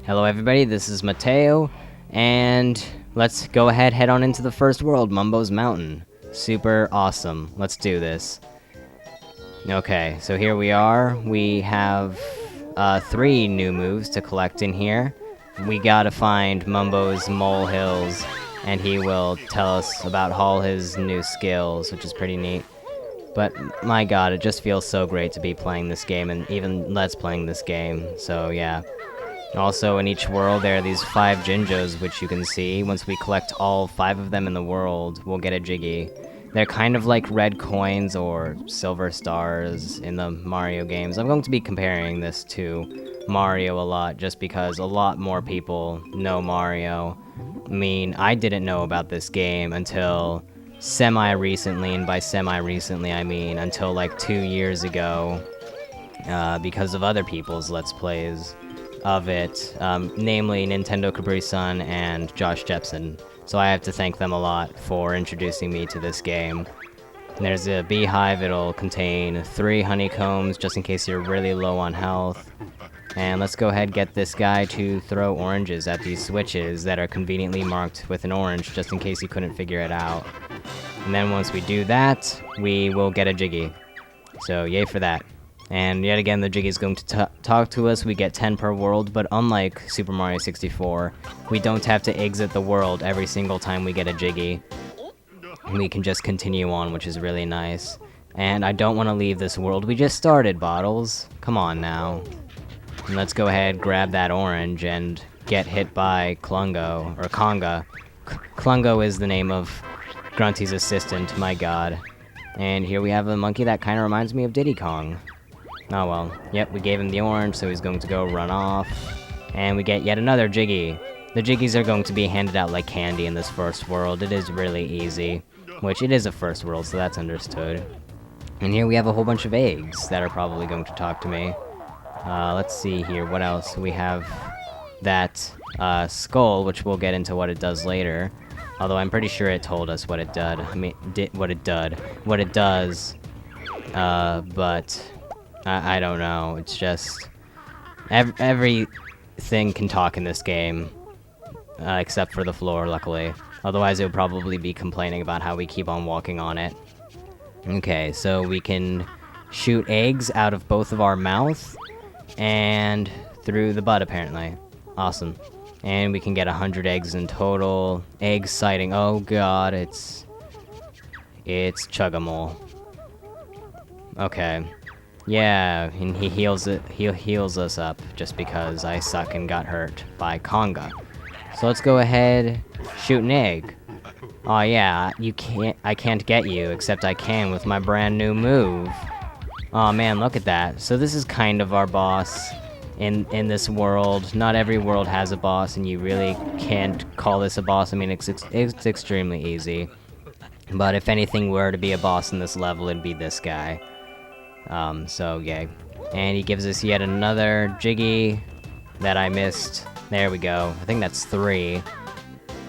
Hello everybody, this is Mateo, and let's go ahead, head on into the first world, Mumbo's Mountain. Super awesome. Let's do this. Okay, so here we are. We have 3 new moves to collect in here. We gotta find Mumbo's molehills, and he will tell us about all his new skills, which is pretty neat. But my god, it just feels so great to be playing this game, and even Let's playing this game, so yeah. Also, in each world, there are these 5 Jinjos, which you can see. Once we collect all 5 of them in the world, we'll get a Jiggy. They're kind of like red coins or silver stars in the Mario games. I'm going to be comparing this to Mario a lot, just because a lot more people know Mario. I mean, I didn't know about this game until semi-recently, and by semi-recently, I mean until like 2 years ago, because of other people's Let's Plays of it, namely Nintendo Capri-sun and Josh Jepson. So I have to thank them a lot for introducing me to this game. And there's a beehive. It'll contain 3 honeycombs, just in case you're really low on health. And let's go ahead and get this guy to throw oranges at these switches that are conveniently marked with an orange, just in case you couldn't figure it out. And then once we do that, we will get a Jiggy. So yay for that. And yet again, the Jiggy is going to talk to us. We get 10 per world, but unlike Super Mario 64, we don't have to exit the world every single time we get a Jiggy. We can just continue on, which is really nice. And I don't want to leave this world. We just started, Bottles. Come on now. And let's go ahead, grab that orange, and get hit by Klungo, or Conga. Klungo is the name of Grunty's assistant, my god. And here we have a monkey that kind of reminds me of Diddy Kong. Oh well. Yep, we gave him the orange, so he's going to go run off. And we get yet another Jiggy. The Jiggies are going to be handed out like candy in this first world. It is really easy. Which, it is a first world, so that's understood. And here we have a whole bunch of eggs that are probably going to talk to me. Let's see here, what else? We have that skull, which we'll get into what it does later. Although I'm pretty sure it told us what it did. I mean, what it does. But I don't know. It's just everything can talk in this game, except for the floor, luckily. Otherwise, it would probably be complaining about how we keep on walking on it. Okay, so we can shoot eggs out of both of our mouths and through the butt, apparently. Awesome. And we can get 100 eggs in total. Egg sighting. Oh god, it's Chugamole. Okay. Yeah, and he heals us up just because I suck and got hurt by Conga. So let's go ahead, shoot an egg. Oh yeah, I can't get you, except I can with my brand new move. Oh man, look at that. So this is kind of our boss in this world. Not every world has a boss, and you really can't call this a boss. I mean, it's extremely easy. But if anything were to be a boss in this level, it'd be this guy. So yay. And he gives us yet another Jiggy that I missed. There we go. I think that's 3.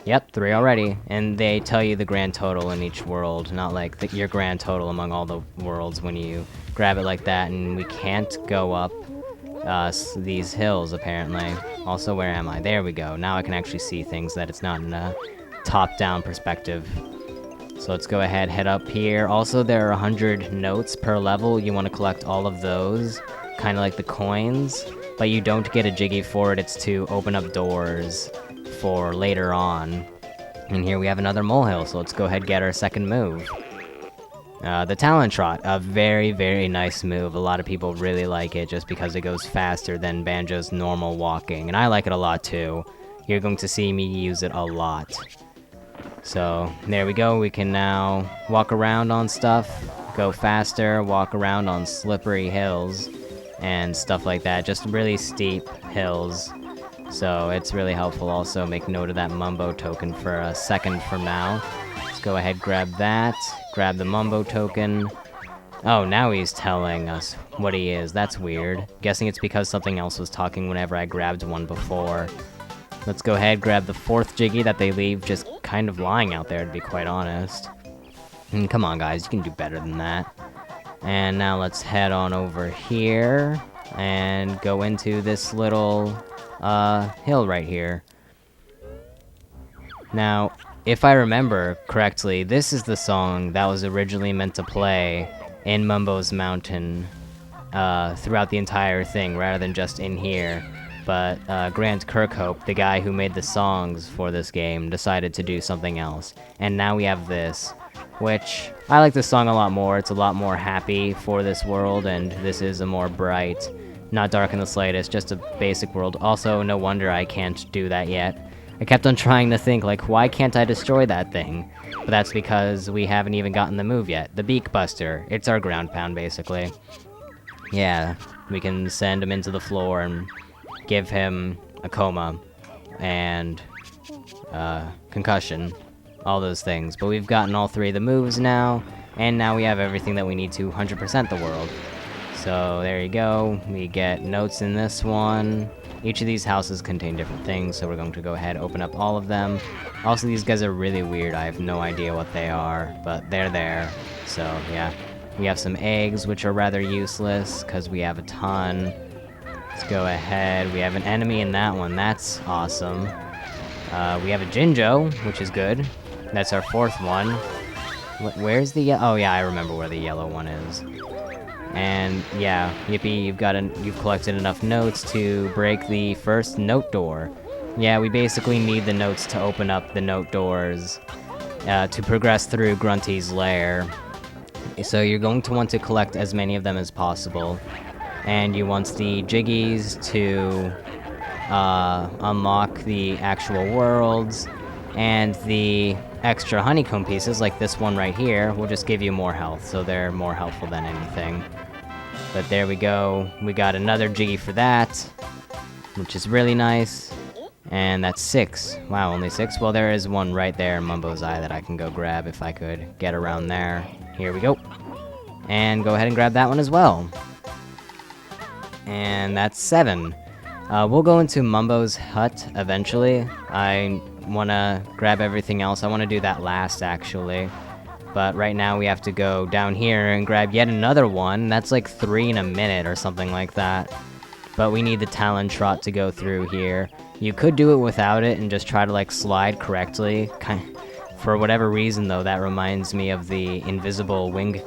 Yep, 3 already. And they tell you the grand total in each world, not like your grand total among all the worlds when you grab it like that. And we can't go up these hills, apparently. Also, where am I? There we go. Now I can actually see things that it's not in a top-down perspective. So let's go ahead, head up here. Also, there are 100 notes per level. You want to collect all of those, kind of like the coins. But you don't get a Jiggy for it. It's to open up doors for later on. And here we have another molehill, so let's go ahead and get our second move. The Talon Trot, a very, very nice move. A lot of people really like it just because it goes faster than Banjo's normal walking. And I like it a lot too. You're going to see me use it a lot. So, there we go. We can now walk around on stuff, go faster, walk around on slippery hills, and stuff like that. Just really steep hills. So, it's really helpful. Also, make note of that Mumbo token for a second from now. Let's go ahead, grab that. Grab the Mumbo token. Oh, now he's telling us what he is. That's weird. Guessing it's because something else was talking whenever I grabbed one before. Let's go ahead, grab the 4th Jiggy that they leave just kind of lying out there, to be quite honest. And come on, guys, you can do better than that. And now let's head on over here and go into this little hill right here. Now, if I remember correctly, this is the song that was originally meant to play in Mumbo's Mountain throughout the entire thing, rather than just in here. But Grant Kirkhope, the guy who made the songs for this game, decided to do something else. And now we have this, which I like this song a lot more. It's a lot more happy for this world, and this is a more bright, not dark in the slightest, just a basic world. Also, no wonder I can't do that yet. I kept on trying to think, like, why can't I destroy that thing? But that's because we haven't even gotten the move yet. The Beak Buster. It's our ground pound, basically. Yeah, we can send him into the floor and give him a coma and concussion, all those things. But we've gotten all three of the moves now, and now we have everything that we need to 100% the world. So there you go. We get notes in this one. Each of these houses contain different things, so we're going to go ahead and open up all of them. Also, these guys are really weird. I have no idea what they are, but they're there. So yeah, we have some eggs, which are rather useless because we have a ton. Let's go ahead. We have an enemy in that one. That's awesome. We have a Jinjo, which is good. That's our fourth one. Where's the oh yeah, I remember where the yellow one is. And yeah, yippee, you've collected enough notes to break the first note door. Yeah, we basically need the notes to open up the note doors to progress through Grunty's lair. So you're going to want to collect as many of them as possible. And you want the Jiggies to unlock the actual worlds, and the extra honeycomb pieces, like this one right here, will just give you more health, so they're more helpful than anything. But there we go, we got another Jiggy for that, which is really nice. And that's 6. Wow, only 6? Well, there is one right there in Mumbo's Eye that I can go grab if I could get around there. Here we go. And go ahead and grab that one as well. And that's 7. We'll go into Mumbo's hut eventually. I want to grab everything else. I want to do that last, actually. But right now we have to go down here and grab yet another one. That's like 3 in a minute or something like that. But we need the Talon Trot to go through here. You could do it without it and just try to like slide correctly. For whatever reason, though, that reminds me of the invisible wing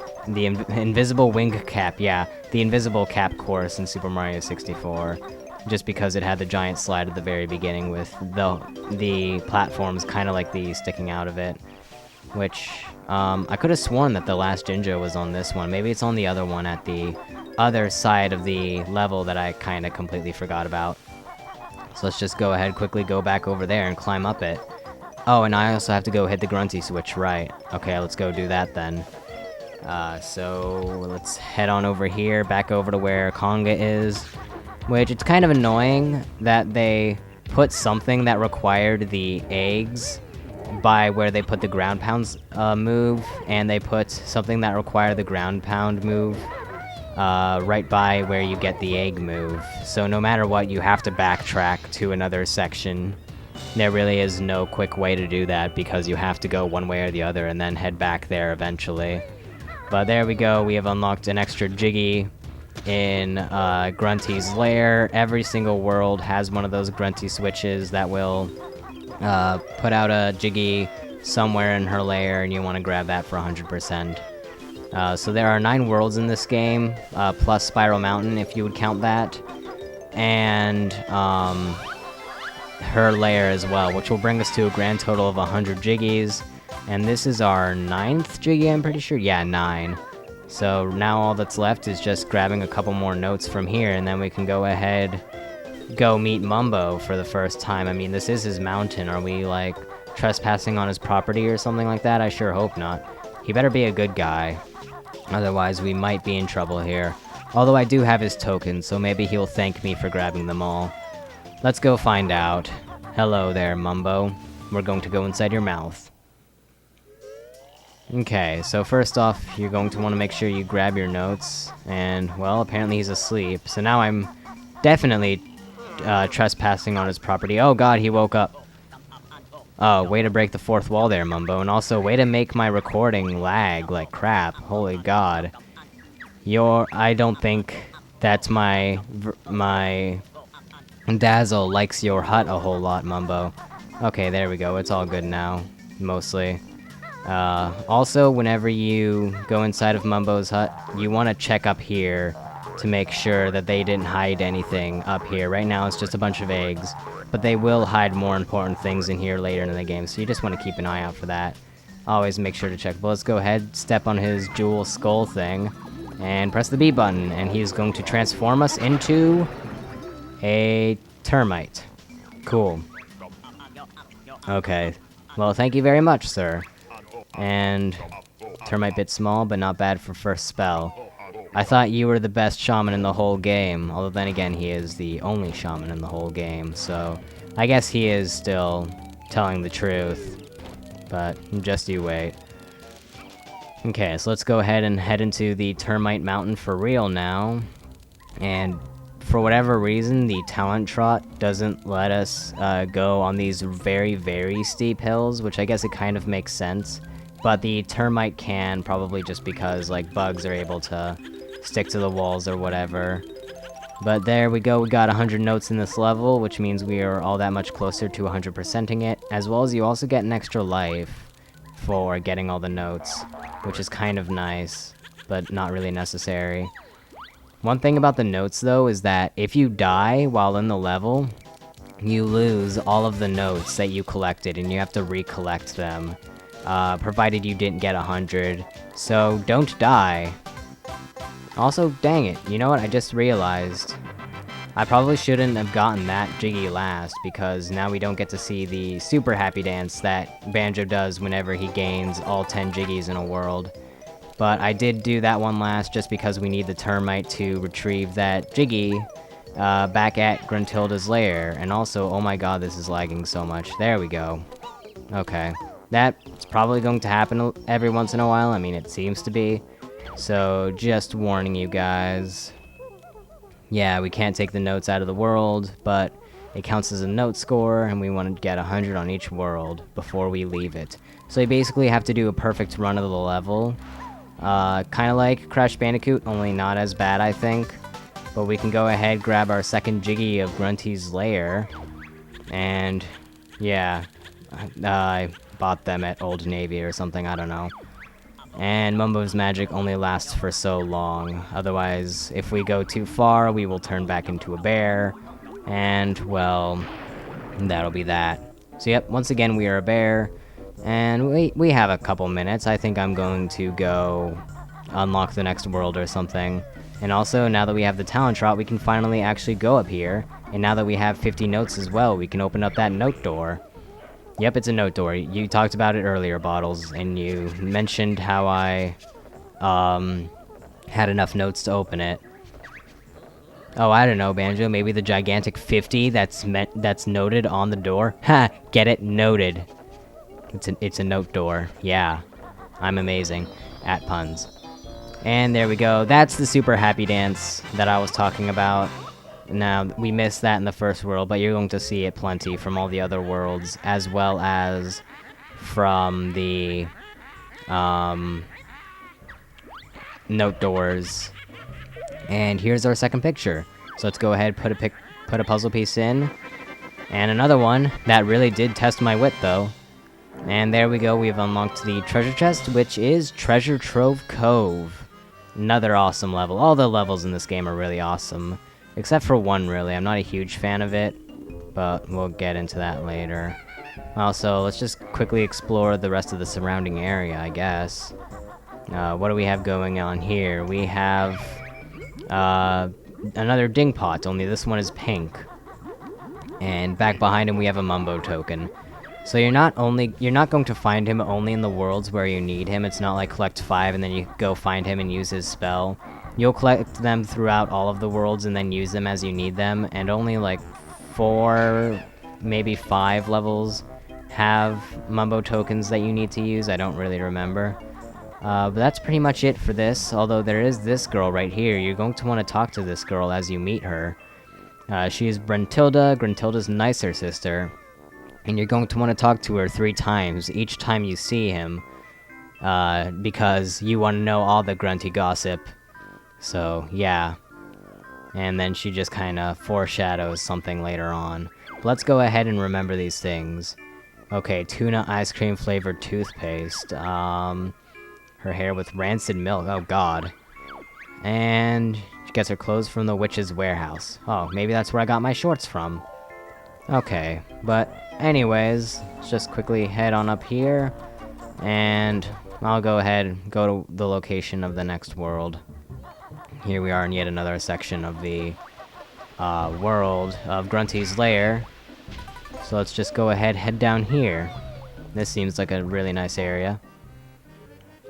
cap, yeah, the invisible cap course in Super Mario 64. Just because it had the giant slide at the very beginning with the platforms kind of like these sticking out of it. Which, I could have sworn that the last Jinjo was on this one. Maybe it's on the other one at the other side of the level that I kind of completely forgot about. So let's just go ahead, quickly go back over there and climb up it. Oh, and I also have to go hit the Grunty switch, right. Okay, let's go do that then. So let's head on over here, back over to where Conga is. Which, it's kind of annoying that they put something that required the eggs by where they put the ground pounds move, and they put something that required the ground pound move right by where you get the egg move. So no matter what, you have to backtrack to another section. There really is no quick way to do that because you have to go one way or the other and then head back there eventually. But there we go, we have unlocked an extra Jiggy in Grunty's lair. Every single world has one of those Grunty switches that will put out a Jiggy somewhere in her lair, and you want to grab that for 100%. So there are 9 worlds in this game, plus Spiral Mountain, if you would count that. And her lair as well, which will bring us to a grand total of 100 Jiggies. And this is our 9th Jiggy, I'm pretty sure? Yeah, 9. So now all that's left is just grabbing a couple more notes from here, and then we can go ahead, go meet Mumbo for the first time. I mean, this is his mountain. Are we, like, trespassing on his property or something like that? I sure hope not. He better be a good guy. Otherwise, we might be in trouble here. Although I do have his tokens, so maybe he'll thank me for grabbing them all. Let's go find out. Hello there, Mumbo. We're going to go inside your mouth. Okay, so first off, you're going to want to make sure you grab your notes. And, well, apparently he's asleep. So now I'm definitely trespassing on his property. Oh god, he woke up. Oh, way to break the 4th wall there, Mumbo. And also, way to make my recording lag like crap. Holy god. I don't think that's my Dazzle likes your hut a whole lot, Mumbo. Okay, there we go. It's all good now, mostly. Also, whenever you go inside of Mumbo's hut, you want to check up here to make sure that they didn't hide anything up here. Right now, it's just a bunch of eggs, but they will hide more important things in here later in the game, so you just want to keep an eye out for that. Always make sure to check. But let's go ahead, step on his jewel skull thing, and press the B button, and he's going to transform us into a termite. Cool. Okay. Well, thank you very much, sir. And termite bit small, but not bad for first spell. I thought you were the best shaman in the whole game, although then again, he is the only shaman in the whole game, so I guess he is still telling the truth, but just you wait. Okay, so let's go ahead and head into the termite mountain for real now, and for whatever reason, the talent trot doesn't let us go on these very, very steep hills, which I guess it kind of makes sense. But the termite can, probably just because, like, bugs are able to stick to the walls or whatever. But there we go, we got 100 notes in this level, which means we are all that much closer to 100%ing it, as well as you also get an extra life for getting all the notes, which is kind of nice, but not really necessary. One thing about the notes, though, is that if you die while in the level, you lose all of the notes that you collected, and you have to recollect them, provided you didn't get 100. So don't die. Also, dang it, you know what, I just realized. I probably shouldn't have gotten that Jiggy last, because now we don't get to see the super happy dance that Banjo does whenever he gains all 10 Jiggies in a world. But I did do that one last just because we need the termite to retrieve that Jiggy back at Gruntilda's lair. And also, oh my god, this is lagging so much. There we go. Okay. That's probably going to happen every once in a while. I mean, it seems to be. So, just warning you guys. Yeah, we can't take the notes out of the world, but it counts as a note score, and we want to get 100 on each world before we leave it. So you basically have to do a perfect run of the level. Kind of like Crash Bandicoot, only not as bad, I think. But we can go ahead, grab our second Jiggy of Grunty's lair. And, yeah. I bought them at Old Navy or something, I don't know. And Mumbo's magic only lasts for so long. Otherwise, if we go too far, we will turn back into a bear. And, well, that'll be that. So, yep, once again, we are a bear. And we have a couple minutes. I think I'm going to go unlock the next world or something. And also, now that we have the talent trot, we can finally actually go up here. And now that we have 50 notes as well, we can open up that note door. Yep, it's a note door. You talked about it earlier, Bottles, and you mentioned how I had enough notes to open it. Oh, I don't know, Banjo. Maybe the gigantic 50 that's noted on the door. Ha! Get it? Noted. It's a note door. Yeah. I'm amazing at puns. And there we go. That's the super happy dance that I was talking about. Now, we missed that in the first world, but you're going to see it plenty from all the other worlds, as well as from the note doors. And here's our second picture. So let's go ahead, put a puzzle piece in. And another one that really did test my wit, though. And there we go, we've unlocked the treasure chest, which is Treasure Trove Cove. Another awesome level. All the levels in this game are really awesome. Except for one, really. I'm not a huge fan of it, but we'll get into that later. Also, let's just quickly explore the rest of the surrounding area, I guess. What do we have going on here? We have another ding pot, only this one is pink. And back behind him we have a Mumbo token. So you're not going to find him only in the worlds where you need him. It's not like collect 5 and then you go find him and use his spell. You'll collect them throughout all of the worlds and then use them as you need them. And only like 4, maybe 5 levels have Mumbo tokens that you need to use. I don't really remember. But that's pretty much it for this. Although there is this girl right here. You're going to want to talk to this girl as you meet her. She is Gruntilda's nicer sister. And you're going to want to talk to her 3 times, each time you see him, because you want to know all the grunty gossip. So, yeah. And then she just kind of foreshadows something later on. But let's go ahead and remember these things. Okay, tuna ice cream flavored toothpaste. Her hair with rancid milk. Oh god. And she gets her clothes from the witch's warehouse. Oh, maybe that's where I got my shorts from. Okay, but anyways, let's just quickly head on up here. And I'll go ahead and go to the location of the next world. Here we are in yet another section of the world of Grunty's lair. So let's just go ahead, head down here. This seems like a really nice area.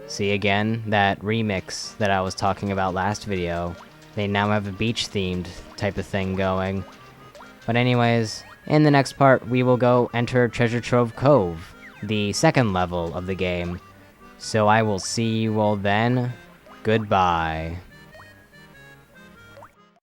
See again, that remix that I was talking about last video. They now have a beach-themed type of thing going. But anyways, in the next part, we will go enter Treasure Trove Cove, the second level of the game. So I will see you all then. Goodbye.